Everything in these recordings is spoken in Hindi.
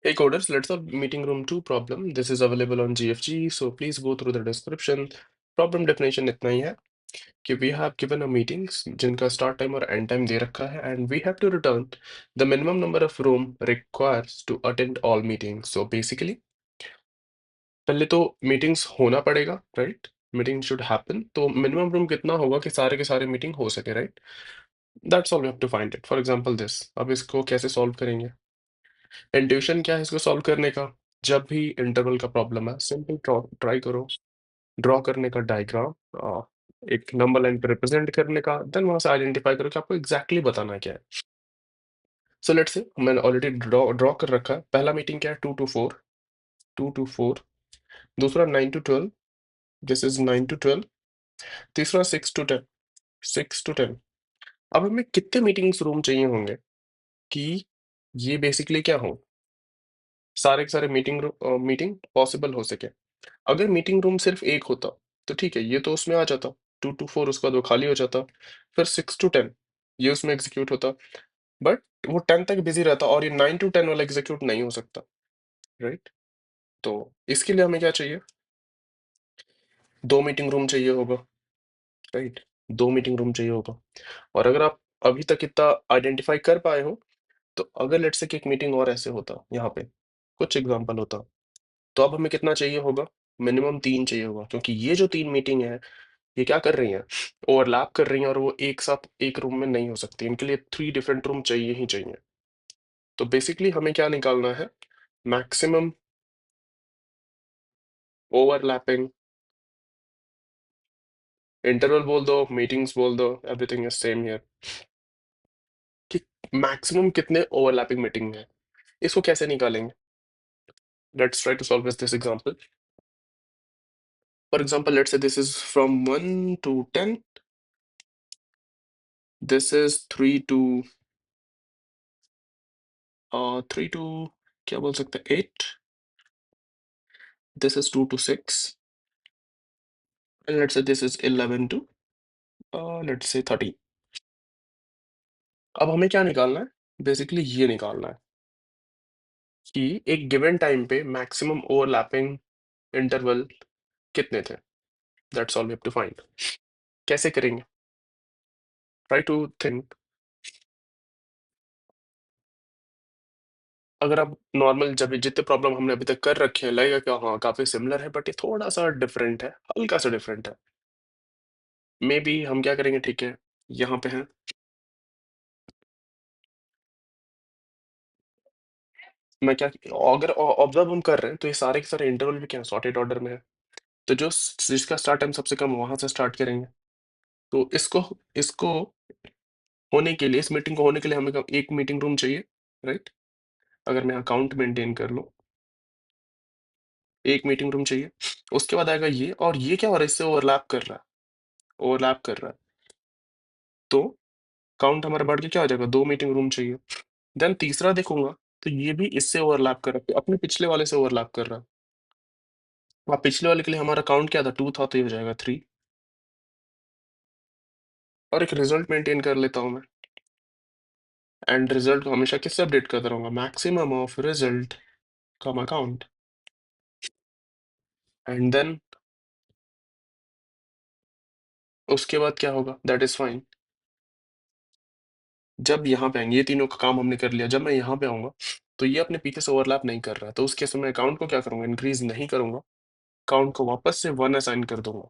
Hey coders, let's solve meeting room 2 problem. This is available on GFG, so please go through the description. Problem definition इतना ही है कि we have given a meetings जिनका start time और end time दे रखा है and we have to return the minimum number of room requires to attend all meetings. So basically पहले तो meetings होना पड़ेगा, right? Meeting should happen. तो minimum room कितना होगा कि सारे के सारे meeting हो सके, right? That's all we have to find it. For example, this. अब इसको कैसे solve करेंगे? इंट्यूशन क्या है इसको सॉल्व करने का? जब भी इंटरवल का प्रॉब्लम है, सिंपल ट्राई करो ड्रॉ करने का डायग्राम, एक नंबर लाइन पे रिप्रेजेंट करने का, देन वहां से आइडेंटिफाई करो कि आपको एग्जैक्टली बताना क्या है। सो लेट्स से मैंने ऑलरेडी ड्रॉ कर रखा है। पहला मीटिंग क्या है? 2 to 4, 2 to 4। दूसरा 9 to 12, दिस इज 9 to 12। तीसरा 6 to 10, 6 to 10। अब हमें कितने मीटिंग्स रूम चाहिए होंगे कि ये बेसिकली क्या हो, सारे के सारे मीटिंग पॉसिबल हो सके। अगर मीटिंग रूम सिर्फ एक होता तो ठीक है, ये तो उसमें आ जाता, 2 to 4, उसके बाद वो खाली हो जाता, फिर 6 to 10 ये उसमें एग्जीक्यूट होता, बट वो 10 तक बिजी रहता और ये 9 to 10 वाला एग्जीक्यूट नहीं हो सकता, राइट? तो इसके लिए हमें क्या चाहिए? 2 मीटिंग रूम चाहिए होगा, राइट? 2 मीटिंग रूम चाहिए होगा। और अगर आप अभी तक इतना आइडेंटिफाई कर पाए हो, तो अगर लेट्स से कि एक मीटिंग और ऐसे होता, यहाँ पे कुछ एग्जाम्पल होता, तो अब हमें कितना चाहिए होगा? मिनिमम 3 चाहिए होगा, क्योंकि ये जो 3 मीटिंग है ये क्या कर रही हैं? ओवरलैप कर रही हैं और वो एक साथ एक रूम में नहीं हो सकती। इनके लिए 3 डिफरेंट रूम चाहिए ही चाहिए। तो बेसिकली हमें क्या निकालना है? मैक्सिमम ओवरलैपिंग, इंटरवल बोल दो, मीटिंग्स बोल दो, एवरीथिंग इज सेम हियर, कि मैक्सिमम कितने ओवरलैपिंग मीटिंग है। इसको कैसे निकालेंगे? Let's try to solve this example. For example let's say this is from 1 to 10, this is 3 to क्या बोल सकते हैं, 8, this is 2 to 6, and let's say this is 11 to let's say 30। अब हमें क्या निकालना है? बेसिकली ये निकालना है कि एक गिवन टाइम पे मैक्सिमम ओवरलैपिंग इंटरवल कितने थे। That's all we have to find. कैसे करेंगे? Try to think. अगर आप नॉर्मल जब जितने प्रॉब्लम हमने अभी तक कर रखे हैं लगेगा कि हाँ काफी सिमिलर है, बट ये थोड़ा सा डिफरेंट है, हल्का सा डिफरेंट है। मे बी हम क्या करेंगे, ठीक है, यहाँ पे है, मैं क्या, अगर ऑब्जर्व हम कर रहे हैं तो ये सारे के सारे इंटरवल भी क्या सॉर्टेड ऑर्डर में है। तो जो जिसका स्टार्ट टाइम सबसे कम वहां से स्टार्ट करेंगे। तो इसको इसको होने के लिए, इस मीटिंग को होने के लिए हमें एक मीटिंग रूम चाहिए, राइट? अगर मैं अकाउंट मेंटेन कर लूँ, एक मीटिंग रूम चाहिए। उसके बाद आएगा ये, और ये क्या हो रहा है, इससे ओवरलैप कर रहा है, ओवरलैप कर रहा है। तो काउंट हमारा बढ़ के क्या हो जाएगा, 2 मीटिंग रूम चाहिए। देन तीसरा देखूंगा तो ये भी इससे ओवरलैप कर रहा है, अपने पिछले वाले से ओवरलैप कर रहा है। अब पिछले वाले के लिए हमारा काउंट क्या था, 2 था, तो ये हो जाएगा 3। और एक रिजल्ट मेंटेन कर लेता हूँ मैं, एंड रिजल्ट को हमेशा किससे अपडेट करता रहूंगा, maximum of result comma account, and then उसके बाद क्या होगा, दैट इज फाइन। जब यहाँ पे आएंगे, ये तीनों का काम हमने कर लिया, जब मैं यहाँ पे आऊंगा तो ये अपने पीछे से ओवरलैप नहीं कर रहा, तो उस केस में मैं अकाउंट को क्या करूंगा, इंक्रीज नहीं करूंगा, काउंट को वापस से 1 असाइन कर दूंगा,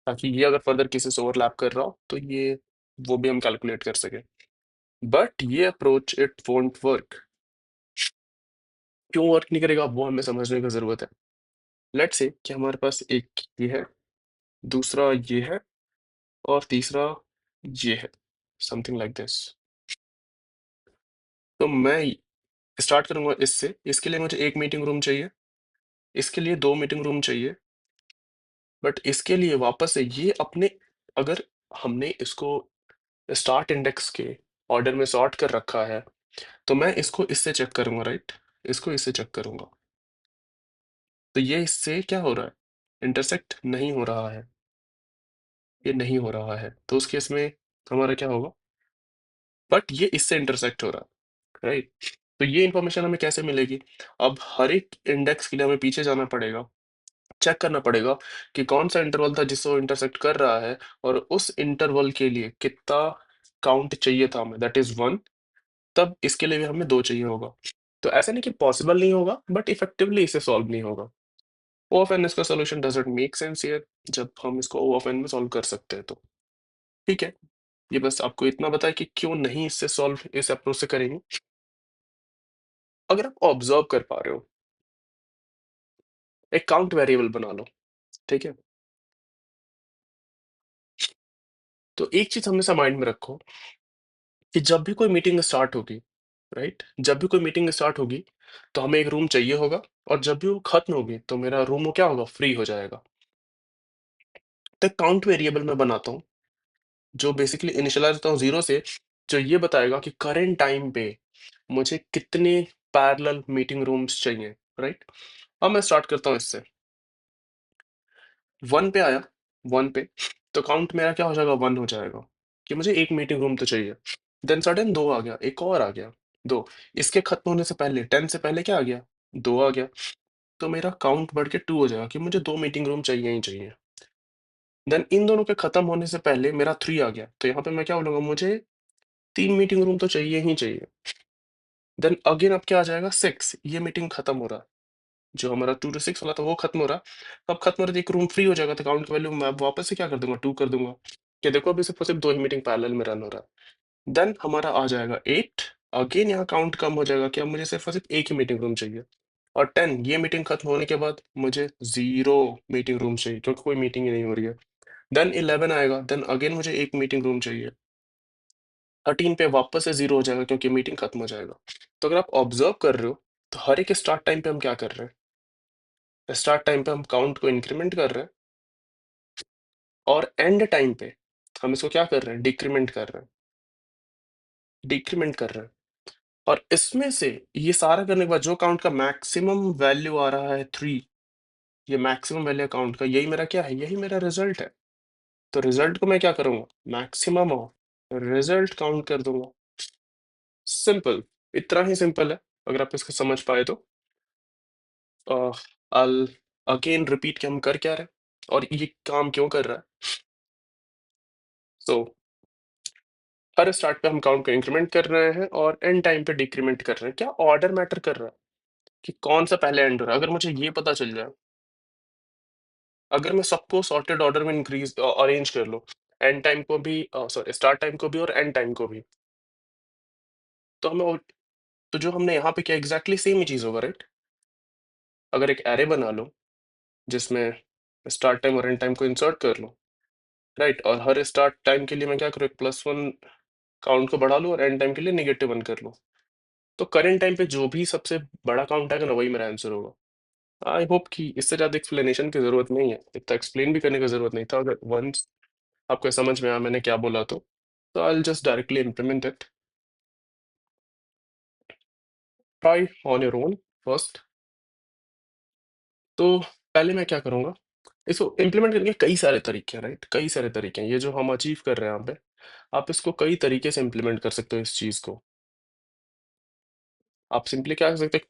ताकि ये अगर फर्दर किसी से ओवरलैप कर रहा हो तो ये वो भी हम कैलकुलेट कर सके। बट ये अप्रोच इट वोंट वर्क। क्यों वर्क नहीं करेगा वो हमें समझने की जरूरत है। लेट्स से कि हमारे पास एक ये है, दूसरा ये है, और तीसरा ये है, समथिंग लाइक दिस। तो मैं स्टार्ट करूंगा इससे, इसके लिए मुझे एक मीटिंग रूम चाहिए, इसके लिए 2 मीटिंग रूम चाहिए, बट इसके लिए वापस से ये अपने, अगर हमने इसको स्टार्ट इंडेक्स के ऑर्डर में सॉर्ट कर रखा है, तो मैं इसको इससे चेक करूंगा, राइट? इसको इससे चेक करूंगा, तो ये इससे क्या हो रहा है, इंटरसेक्ट नहीं हो रहा है, ये नहीं हो रहा है, तो उस केस में हमारा क्या होगा, बट ये इससे इंटरसेक्ट हो रहा है, राइट? तो ये इन्फॉर्मेशन हमें कैसे मिलेगी? अब हर एक इंडेक्स के लिए हमें पीछे जाना पड़ेगा, चेक करना पड़ेगा कि कौन-सा इंटरवल था जिससे वो इंटरसेक्ट कर रहा है और उस इंटरवल के लिए कितना काउंट चाहिए था हमें, दैट इज़ 1, तब इसके लिए भी हमें 2 चाहिए होगा। तो ऐसा नहीं कि पॉसिबल नहीं होगा, बट इफेक्टिवली इसे सॉल्व नहीं होगा। ओ ऑफ एन इसका solution doesn't make sense here, जब हम इसको ओ ऑफ एन में सॉल्व कर सकते हैं तो। ठीक है, ये बस आपको इतना पता है कि क्यों नहीं इससे सॉल्व इस अप्रोच से करेंगे। अगर आप ऑब्ज़र्व कर पा रहे हो, एक काउंट वेरिएबल बना लो, ठीक है? तो एक चीज़ हमेशा माइंड में रखो कि जब भी कोई मीटिंग स्टार्ट होगी, राइट? जब भी कोई मीटिंग स्टार्ट होगी, तो हमें एक रूम चाहिए होगा और जब भी वो खत्म होगी, तो मेरा रूम वो क्या होगा? फ्री हो जाएगा। तो एक काउंट वेरिएबल मैं बनाता हूँ, जो बेसिकली इनिशियलाइज़ होता हूँ 0 से, जो ये बताएगा कि करंट टाइम पे मुझे कितने पैरेलल मीटिंग रूम्स चाहिए, राइट? अब मैं स्टार्ट करता हूँ इससे, 1 पे आया, 1 पे, तो काउंट मेरा क्या हो जाएगा? 1 हो जाएगा, कि मुझे 1 मीटिंग रूम तो चाहिए। देन सडन 2 आ गया, एक और आ गया, 2, इसके खत्म होने से पहले 10 से पहले क्या आ गया? 2 आ गया, तो मेरा काउंट बढ़ के 2 हो जाएगा कि मुझे 2 मीटिंग रूम चाहिए ही चाहिए। देन इन दोनों के खत्म होने से पहले मेरा 3 आ गया, तो यहाँ पे मैं क्या बोलूँगा? मुझे 3 मीटिंग रूम तो चाहिए ही चाहिए। देन अगेन अब क्या आ जाएगा? 6, ये मीटिंग खत्म हो रहा है। जो हमारा 2 टू 6 वाला था वो खत्म हो रहा है। अब खत्म हो रहा है तो एक रूम फ्री हो जाएगा, तो काउंट की वैल्यू मैं वापस से क्या कर दूँगा? 2 कर दूँगा, कि देखो अभी सिर्फ़ और सिर्फ़ 2 ही मीटिंग पैरेलल में रन हो रहा है। देन हमारा आ जाएगा 8, अगेन यहाँ काउंट कम हो जाएगा कि अब मुझे सिर्फ़ और सिर्फ़ 1 ही मीटिंग रूम चाहिए। और 10, ये मीटिंग खत्म होने के बाद मुझे 0 मीटिंग रूम चाहिए, क्योंकि कोई मीटिंग ही नहीं हो रही है। देन 11 आएगा, देन अगेन मुझे 1 मीटिंग रूम चाहिए। 13 पे वापस से 0 हो जाएगा क्योंकि मीटिंग खत्म हो जाएगा। तो अगर आप ऑब्ज़र्व कर रहे हो, तो हर एक स्टार्ट टाइम पे हम क्या कर रहे हैं? स्टार्ट टाइम पे हम काउंट को इंक्रीमेंट कर रहे हैं और एंड टाइम पे हम इसको क्या कर रहे हैं? डिक्रीमेंट कर रहे हैं, डिक्रीमेंट कर रहे हैं। और इसमें से ये सारा करने के बाद जो काउंट का मैक्सिमम वैल्यू आ रहा है 3, ये मैक्सिमम वैल्यू काउंट का, यही मेरा क्या है? यही मेरा रिज़ल्ट है। तो रिज़ल्ट को मैं क्या करूँगा? मैक्सिमम ऑफ रिज़ल्ट काउंट कर दूँगा। सिंपल, इतना ही सिंपल है। अगर आप इसको समझ पाए तो। I'll अगेन रिपीट कि हम कर क्या रहे हैं और ये काम क्यों कर रहा है। सो हर स्टार्ट पे हम काउंट को इंक्रीमेंट कर रहे हैं और एंड टाइम पे डिक्रीमेंट कर रहे हैं। क्या ऑर्डर मैटर कर रहा है कि कौन सा पहले एंड हो रहा है? अगर मुझे ये पता चल जाए, अगर मैं सबको सॉर्टेड ऑर्डर में अरेंज कर लूँ, एंड टाइम को भी सॉरी स्टार्ट टाइम को भी और एंड टाइम को भी, तो हमें वो तो जो हमने यहाँ पे किया एग्ज़ैक्टली सेम ही चीज़ होगा, राइट? अगर एक एरे बना लो जिसमें स्टार्ट टाइम और एंड टाइम को इंसर्ट कर लो, राइट? और हर स्टार्ट टाइम के लिए मैं क्या करूँ? एक +1 काउंट को बढ़ा लूँ और एंड टाइम के लिए -1 कर लूँ। तो करंट टाइम पे जो भी सबसे बड़ा काउंट आएगा ना, वही मेरा आंसर होगा। आई होप कि इससे ज़्यादा एक्सप्लेनेशन की ज़रूरत नहीं है, इतना एक्सप्लेन भी करने की ज़रूरत नहीं था, अगर वन्स आपको समझ में आया मैंने क्या बोला तो। तो I will just directly implement it, try on your own first. तो पहले मैं क्या करूँगा, इसको इम्प्लीमेंट करने के कई सारे तरीके हैं, राइट? कई सारे तरीके हैं, ये जो हम अचीव कर रहे हैं यहाँ पे, आप इसको कई तरीके से इम्प्लीमेंट कर सकते हो इस चीज़ को। आप सिंपली क्या कर सकते हैं,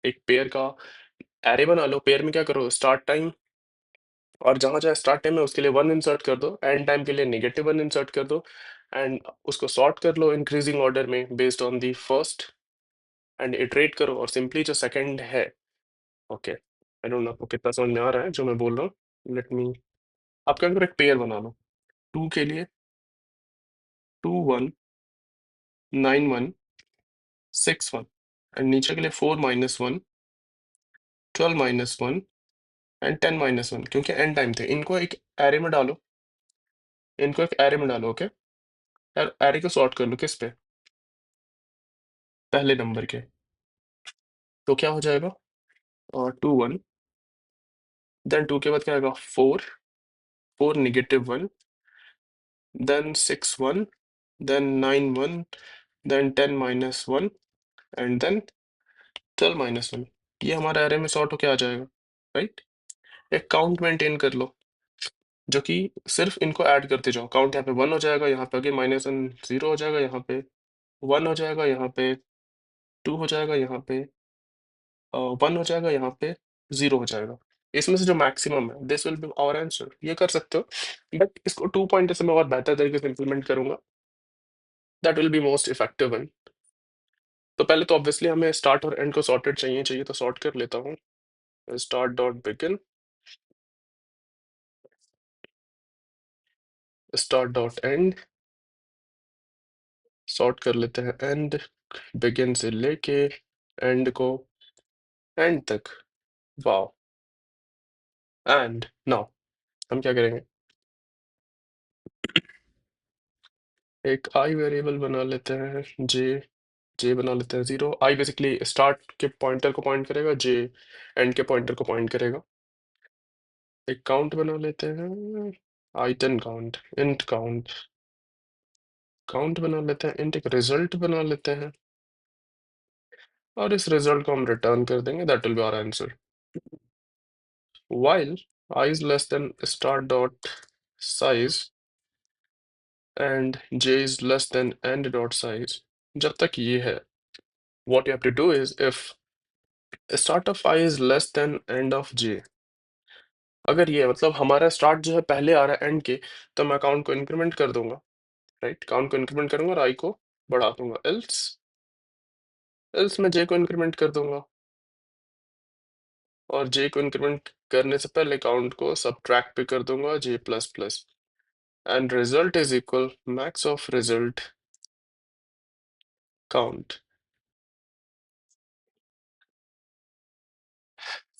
एक पेयर का एरे बना लो, पेयर में क्या करो? स्टार्ट टाइम और जहाँ-जहाँ स्टार्ट टाइम है उसके लिए 1 इंसर्ट कर दो, एंड टाइम के लिए -1 इंसर्ट कर दो एंड उसको सॉर्ट कर लो इंक्रीजिंग ऑर्डर में based on the first and iterate करो और सिंपली जो सेकंड है, ओके, आई डोंट नो आपको कितना समझ में आ रहा है जो मैं बोल रहा हूँ। लेट मी आप क्या करो, एक पेयर बना लो, 2 के लिए 2 1 9 1 6 1 एंड नीचे के लिए 4 -1 12 -1 एंड 10 -1, क्योंकि एंड टाइम थे। इनको एक एरे में डालो, इनको एक एरे में डालो, ओके? और एरे को सॉर्ट कर लो किस पे? पहले नंबर के। तो क्या हो जाएगा? 2 1, देन 2 के बाद क्या आएगा? 4 4 -1, then 6 1, then 9 1, then 10 -1 and then 12 -1। ये हमारा एरे में सॉर्ट होके आ जाएगा, राइट? एक काउंट मेंटेन कर लो, जो कि सिर्फ इनको ऐड करते जाओ। काउंट यहाँ पे 1 हो जाएगा, यहाँ पे आगे -1 0 हो जाएगा, यहाँ पे 1 हो जाएगा, यहाँ पे 2 हो जाएगा यहाँ पे, 1 हो जाएगा यहाँ पे, 0 हो जाएगा। इसमें से जो मैक्सिमम है this will be our answer. ये कर सकते हो, बट इसको 2 पॉइंटर से मैं और बेहतर तरीके से इम्प्लीमेंट करूँगा। That will be most effective one. तो पहले तो ऑब्वियसली हमें स्टार्ट और एंड को सॉर्टेड चाहिए तो सॉर्ट कर लेता हूँ। Start dot begin, start dot and, sort कर लेते हैं एंड, बिगिन से लेके एंड को, एंड तक। वाओ! एंड नाउ हम क्या करेंगे, एक आई वेरिएबल बना लेते हैं, जे बना लेते हैं 0। आई बेसिकली स्टार्ट के पॉइंटर को पॉइंट करेगा, जे एंड के पॉइंटर को पॉइंट करेगा। एक काउंट बना लेते हैं, आइटन काउंट, इंट काउंट, काउंट बना लेते हैं, इंट एक रिजल्ट बना लेते हैं, और इस रिजल्ट को हम रिटर्न कर देंगे। That will be our answer. while I is less than start dot size and j is less than end dot size, जब तक ये है, what you have to do is if start of I is less than end of j, अगर ये मतलब हमारा स्टार्ट जो है पहले आ रहा है एंड के, तो मैं काउंट को इंक्रीमेंट कर दूंगा, राइट? काउंट को इंक्रीमेंट करूंगा और आई को बढ़ा दूंगा। एल्स मैं जे को इंक्रीमेंट कर दूंगा, और जे को इंक्रीमेंट करने से पहले काउंट को सब्ट्रैक्ट भी कर दूंगा, J plus plus, and result is equal max of result count.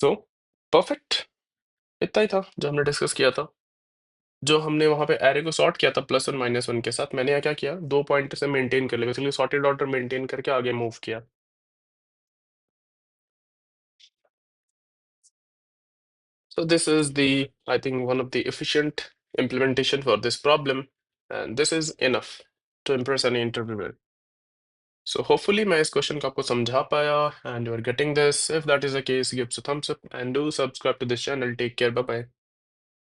So perfect, इतना ही था जो हमने डिस्कस किया था। जो हमने वहां पे एरे को सॉर्ट किया था +1 -1 के साथ, मैंने यहाँ क्या किया, 2 पॉइंट से मेंटेन कर लिया, बेसिकली सॉर्टेड ऑर्डर मेंटेन करके आगे मूव किया। So this is the, I think, one of the efficient implementation for this problem, and this is enough to impress any interviewer. So hopefully मैं इस क्वेश्चन को आपको समझा पाया, and you are getting this. If that is the case, give us a thumbs up and do subscribe to this channel. Take care, bye bye.